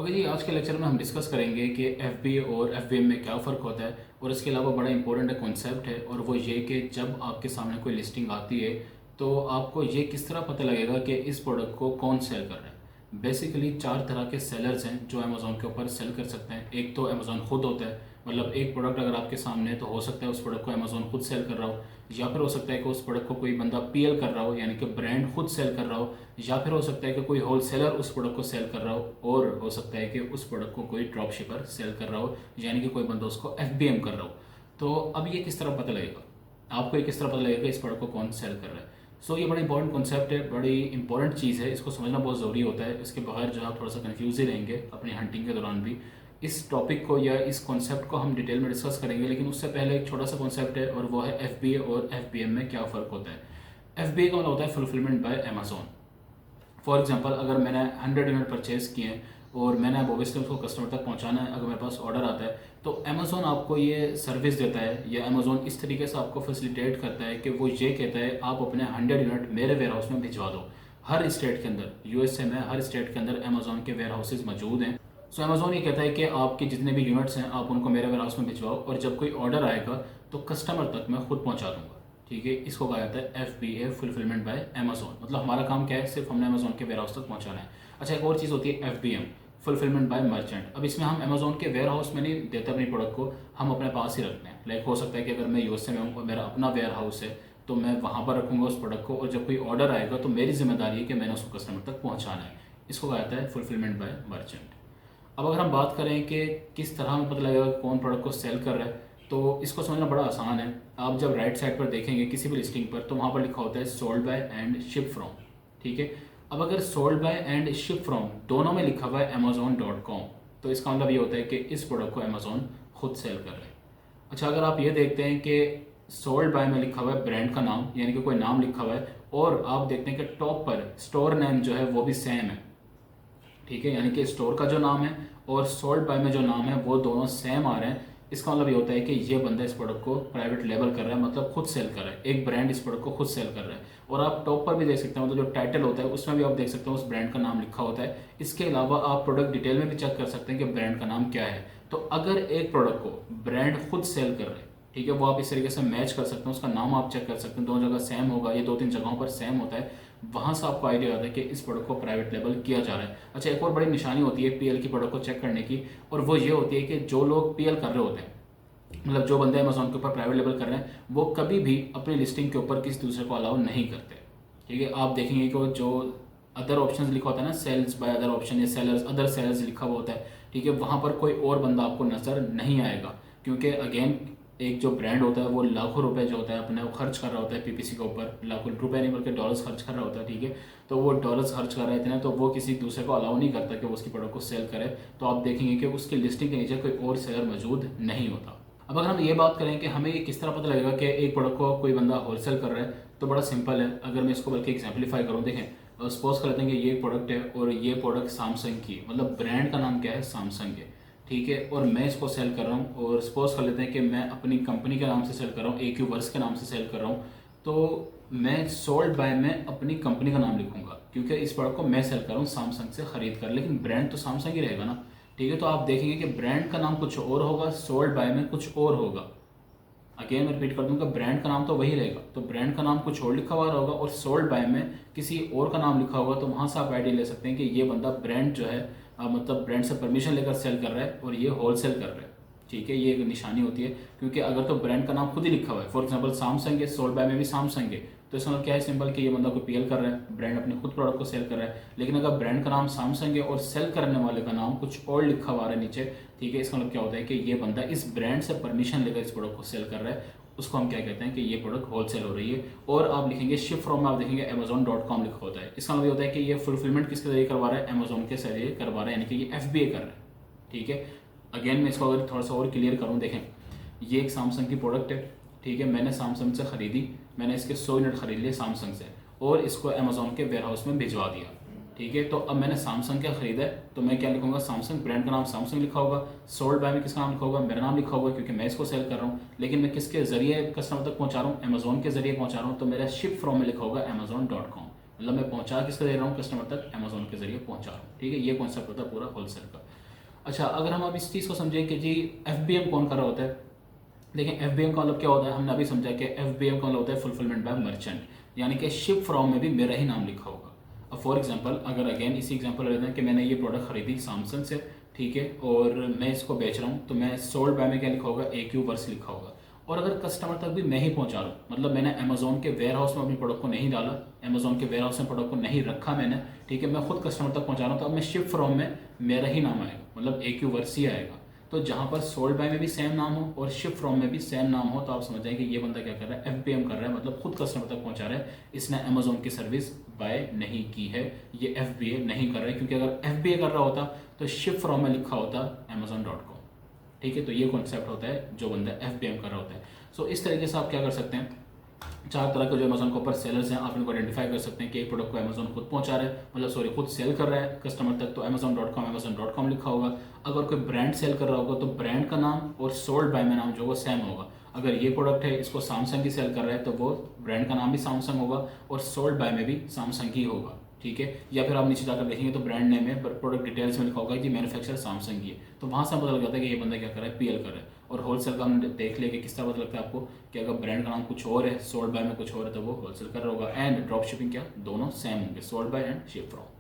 Okay जी, आज के lecture में हम डिस्कस करेंगे कि एफबीए और एफबीएम में क्या फ़र्क होता है और इसके अलावा बड़ा इंपॉर्टेंट कॉन्सेप्ट है और वो ये कि जब आपके सामने कोई लिस्टिंग आती है तो आपको ये किस तरह पता लगेगा कि इस प्रोडक्ट को कौन सेल कर रहा है। बेसिकली चार तरह के सेलर्स हैं जो अमेज़ोन के ऊपर सेल कर सकते हैं। एक तो अमेज़ोन खुद होता है, मतलब एक प्रोडक्ट अगर आपके सामने है तो हो सकता है उस प्रोडक्ट को अमेज़ोन खुद सेल कर रहा हो, या फिर हो सकता है कि उस प्रोडक्ट को कोई बंदा पीएल कर रहा हो यानी कि ब्रांड खुद सेल कर रहा हो, या फिर हो सकता है कि कोई होलसेलर उस प्रोडक्ट को सेल कर रहा हो, और हो सकता है कि उस प्रोडक्ट को कोई ड्रॉप शिपर सेल कर रहा हो यानी कि कोई बंदा उसको एफबीएम कर रहा हो। तो अब ये किस तरह पता लगेगा आपको, ये किस तरह पता लगेगा इस प्रोडक्ट को कौन सेल कर रहा है। सो ये बड़ा इंपॉर्टेंट कॉन्सेप्ट है, बड़ी इंपॉर्टेंट चीज़ है, इसको समझना बहुत ज़रूरी होता है। इसके बगैर जो आप थोड़ा सा कन्फ्यूज ही रहेंगे अपनी हंटिंग के दौरान भी। इस टॉपिक को या इस कॉन्सेप्ट को हम डिटेल में डिस्कस करेंगे, लेकिन उससे पहले एक छोटा सा कॉन्सेप्ट है और वो है एफबीए और एफबीएम में क्या फ़र्क होता है। एफबीए का मतलब होता है fulfilment bye Amazon. For example अगर मैंने 100 यूनिट परचेज किए हैं और मैंने अब ओबियसली उसको कस्टमर तक पहुंचाना है, अगर मेरे पास ऑर्डर आता है तो अमेज़ोन आपको ये सर्विस देता है या अमेज़ोन इस तरीके से आपको फैसिलिटेट करता है कि वो ये कहता है आप अपने 100 यूनिट मेरे वेयर हाउस में भिजवा दो। हर स्टेट के अंदर, यूएसए में हर स्टेट के अंदर अमेज़ोन के वेयर हाउसेज मौजूद हैं। सो अमेज़ोन ये कहता है कि आपके जितने भी यूनिट्स हैं आप उनको मेरे वेयर हाउस में भिजवाओ और जब कोई ऑर्डर आएगा तो कस्टमर तक मैं खुद पहुंचा दूंगा। ठीक है, इसको कहा जाता है FBA, फुलफिलमेंट बाय अमेज़ोन। मतलब हमारा काम क्या है, सिर्फ हमने अमेज़ोन के वेयर हाउस तक पहुंचाना है। अच्छा, एक और चीज़ होती है FBM, फुलफिलमेंट बाय मर्चेंट। अब इसमें हम अमेज़ोन के वेयर हाउस में नहीं देते अपनी प्रोडक्ट को, हम अपने पास ही रखते हैं। लाइक हो सकता है कि अगर मैं यूएसए में हूँ और मेरा अपना वेयर हाउस है तो मैं वहाँ पर रखूँगा उस प्रोडक्ट को, और जब कोई ऑर्डर आएगा तो मेरी जिम्मेदारी है कि मैंने उसको कस्टमर तक पहुँचाना है। इसको कहा जाता है फुलफिलमेंट बाय मर्चेंट। अब अगर हम बात करें कि किस तरह हमें पता लगेगा कौन प्रोडक्ट को सेल कर रहा है, तो इसको समझना बड़ा आसान है। आप जब राइट साइड पर देखेंगे किसी भी लिस्टिंग पर तो वहाँ पर लिखा होता है sold by and ship from. ठीक है, अब अगर sold by and ship from दोनों में लिखा हुआ है amazon.com तो इसका मतलब ये होता है कि इस प्रोडक्ट को अमेज़ोन खुद सेल कर रहा है। अच्छा, अगर आप ये देखते हैं कि सोल्ड बाय में लिखा हुआ है ब्रांड का नाम यानी कि कोई नाम लिखा हुआ है, और आप देखते हैं कि टॉप पर स्टोर नेम जो है वो भी सेम है। ठीक है, यानी कि स्टोर का जो नाम है और सोल्ड बाय में जो नाम है वो दोनों सेम आ रहे हैं। इसका मतलब ये होता है कि ये बंदा इस प्रोडक्ट को प्राइवेट लेबल कर रहा है, मतलब खुद सेल कर रहा है। एक ब्रांड इस प्रोडक्ट को खुद सेल कर रहा है। और आप टॉप पर भी देख सकते हैं, मतलब जो टाइटल होता है उसमें भी आप देख सकते हैं उस ब्रांड का नाम लिखा होता है। इसके अलावा आप प्रोडक्ट डिटेल में भी चेक कर सकते हैं कि ब्रांड का नाम क्या है। तो अगर एक प्रोडक्ट को ब्रांड खुद सेल कर रहे हैं, ठीक है, वो आप इस तरीके से मैच कर सकते हैं, उसका नाम आप चेक कर सकते हैं, दोनों जगह सेम होगा, ये 2-3 जगहों पर सेम होता है, वहां से आपको आइडिया आता है कि इस प्रोडक्ट को प्राइवेट लेबल किया जा रहा है। अच्छा, एक और बड़ी निशानी होती है पीएल की प्रोडक्ट को चेक करने की, और वो ये होती है कि जो लोग पीएल कर रहे होते हैं, मतलब जो बंदे अमेज़ोन के ऊपर प्राइवेट लेबल कर रहे हैं, वो कभी भी अपनी लिस्टिंग के ऊपर किसी दूसरे को अलाउ नहीं करते। ठीक है, आप देखेंगे कि जो अदर ऑप्शंस लिखा होता है ना, सेल्स बाय अदर ऑप्शन या सेलर्स अदर सेलर्स लिखा हुआ होता है, ठीक है, वहाँ पर कोई और बंदा आपको नज़र नहीं आएगा, क्योंकि अगेन एक जो ब्रांड होता है वो लाखों रुपए जो होता है अपने वो खर्च कर रहा होता है पीपीसी के ऊपर, लाखों रुपए नहीं बल्कि डॉलर्स खर्च कर रहा होता है। ठीक है, तो वो डॉलर्स खर्च कर रहे थे ना, तो वो किसी दूसरे को अलाउ नहीं करता कि वो उसकी प्रोडक्ट को सेल करे। तो आप देखेंगे कि उसकी लिस्टिंग के नीचे कोई और सेलर मौजूद नहीं होता। अब अगर हम ये बात करें कि हमें ये किस तरह पता लगेगा कि एक प्रोडक्ट को कोई बंदा होलसेल कर रहा है, तो बड़ा सिंपल है। अगर मैं इसको बल्कि एग्जाम्पलीफाई करूँ, देखें सपोज कर लेते हैं कि ये प्रोडक्ट है और ये प्रोडक्ट सैमसंग की, मतलब ब्रांड का नाम क्या है, सैमसंग है। ठीक है, और मैं इसको सेल कर रहा हूँ, और सपोज कर लेते हैं कि मैं अपनी कंपनी के नाम से सेल कर रहा हूँ, AQ वर्स के नाम से सेल कर रहा हूँ, तो मैं सोल्ड बाय में अपनी कंपनी का नाम लिखूंगा क्योंकि इस प्रोडक्ट को मैं सेल कर रहा हूँ सैमसंग से खरीद कर, लेकिन ब्रांड तो सैमसंग ही रहेगा ना। ठीक है, तो आप देखेंगे कि ब्रांड का नाम कुछ और होगा, सोल्ड बाय में कुछ और होगा। अगेन मैं रिपीट कर दूंगा, ब्रांड का नाम तो वही रहेगा, तो ब्रांड का नाम कुछ और लिखा हुआ होगा और सोल्ड बाय में किसी और का नाम लिखा होगा, तो वहां से आप आइडिया ले सकते हैं कि ये बंदा ब्रांड जो है मतलब ब्रांड से परमिशन लेकर सेल कर रहा है और ये होलसेल कर रहा है। ठीक है, ये एक निशानी होती है, क्योंकि अगर तो ब्रांड का नाम खुद ही लिखा हुआ है, फॉर एग्जांपल सैमसंग है, सोल्ड बाय में भी सैमसंग है, तो इसका मतलब क्या है, सिंपल कि ये बंदा कोई पीएल कर रहा है, ब्रांड अपने खुद प्रोडक्ट को सेल कर रहा है। लेकिन अगर ब्रांड का नाम सैमसंग है और सेल करने वाले का नाम कुछ और लिखा हुआ है नीचे, ठीक है, इसका मतलब क्या होता है कि ये बंदा इस ब्रांड से परमिशन लेकर इस प्रोडक्ट को सेल कर रहा है। उसको हम क्या कहते हैं कि ये प्रोडक्ट होलसेल हो रही है। और आप लिखेंगे शिप फ्रॉम में, आप देखेंगे amazon.com लिखा होता है। इसका मतलब ये होता है कि ये फुलफिलमेंट किसके जरिए करवा रहा है, अमेजोन के जरिए करवा रहा है, यानी कि ये FBA कर रहा है। ठीक है, अगेन मैं इसको अगर थोड़ा सा और क्लियर करूँ, देखें ये एक सैमसंग की प्रोडक्ट है। ठीक है, मैंने सैमसंग से खरीदी, मैंने इसके 100 यूनिट खरीद लिए सैमसंग से और इसको अमेजोन के वेयर हाउस में भिजवा दिया। ठीक है, तो अब मैंने सैमसंग का खरीदा है, तो मैं क्या लिखूंगा, सैमसंग, ब्रांड का नाम सैमसंग लिखा होगा, सोल्ड बाय में किसका नाम लिखा होगा, मेरा नाम लिखा होगा क्योंकि मैं इसको सेल कर रहा हूँ। लेकिन मैं किसके जरिए कस्टमर तक पहुंचा रहा हूँ, अमेजोन के जरिए पहुंचा रहा हूँ, तो मेरा शिप फ्रॉम में लिखा होगा amazon.com। मतलब मैं पहुंचा किसके दे रहा हूँ, कस्टमर तक अमेजोन के जरिए पहुंचा रहा हूँ। ठीक है, ये कॉन्सेप्ट होता है पूरा होलसेल का। अच्छा, अगर हम अब इस चीज़ को समझें कि जी एफ कौन कर रहा होता है। देखिए एफ का मतलब क्या होता है, हमने अभी समझा कि एफ का मतलब होता है फुलफिलमेंट बाय मर्चेंट, यानी कि शिप फ्रॉम में भी मेरा ही नाम लिखा होगा। अब फॉर एग्जांपल अगर अगेन इसी एग्जांपल लेते हैं कि मैंने ये प्रोडक्ट खरीदी सैमसंग से, ठीक है, और मैं इसको बेच रहा हूँ, तो मैं सोल्ड बाय में क्या लिखा होगा, AQ वर्स लिखा होगा। और अगर कस्टमर तक भी मैं ही पहुँचा रहा हूँ, मतलब मैंने अमेजोन के वेयर हाउस में अपनी प्रोडक्ट को नहीं डाला, अमेजोन के वेयर हाउस में प्रोडक्ट को नहीं रखा मैंने, ठीक है, मैं खुद कस्टमर तक पहुँचा रहा हूँ, तो अब मैं शिप फ्रॉम में मेरा ही नाम आएगा, मतलब AQ वर्स ही आएगा। तो जहाँ पर सोल्ड बाय में भी सेम नाम हो और शिप फ्रॉम में भी सेम नाम हो, तो आप समझ जाएं कि ये बंदा क्या कर रहा है, FBM कर रहा है, मतलब खुद कस्टमर तक पहुंचा रहा है, इसने अमेजोन की सर्विस बाय नहीं की है, ये FBA नहीं कर रहा है। क्योंकि अगर FBA कर रहा होता तो शिप फ्रॉम में लिखा होता amazon.com, ठीक है। तो ये कॉन्सेप्ट होता है जो बंदा FBM कर रहा होता है। सो इस तरीके से आप क्या कर सकते हैं, चार तरह के जो अमेजोन के ऊपर सेलर्स हैं, आप इनको आइडेंटिफाई कर सकते हैं कि एक प्रोडक्ट को अमेजोन खुद पहुंचा रहा है, मतलब सॉरी खुद सेल कर रहा है कस्टमर तक, तो amazon.com लिखा होगा। अगर कोई ब्रांड सेल कर रहा होगा तो ब्रांड का नाम और सोल्ड बाय में नाम जो वो सेम होगा। अगर ये प्रोडक्ट है इसको सैमसंग की सेल कर रहा है तो वो ब्रांड का नाम भी सैमसंग होगा और सोल्ड बाय में भी सैमसंग ही होगा, ठीक है। या फिर आप नीचे जाकर देखेंगे तो ब्रांड नेम में प्रोडक्ट डिटेल्स में लिखा होगा कि मैन्युफैक्चर सैमसंग ही है, तो वहाँ से पता लग जाता है कि ये बंदा क्या कर रहा है, PL कर रहा है। और होलसेल का हमने देख लिया कि किस तरह पता लगता है आपको कि अगर ब्रांड का नाम कुछ और है, सोल्ड बाय में कुछ और है, तो वो होलसेल कर रहा होगा। एंड ड्रॉप शिपिंग क्या, दोनों सेम होंगे, sold by and ship from.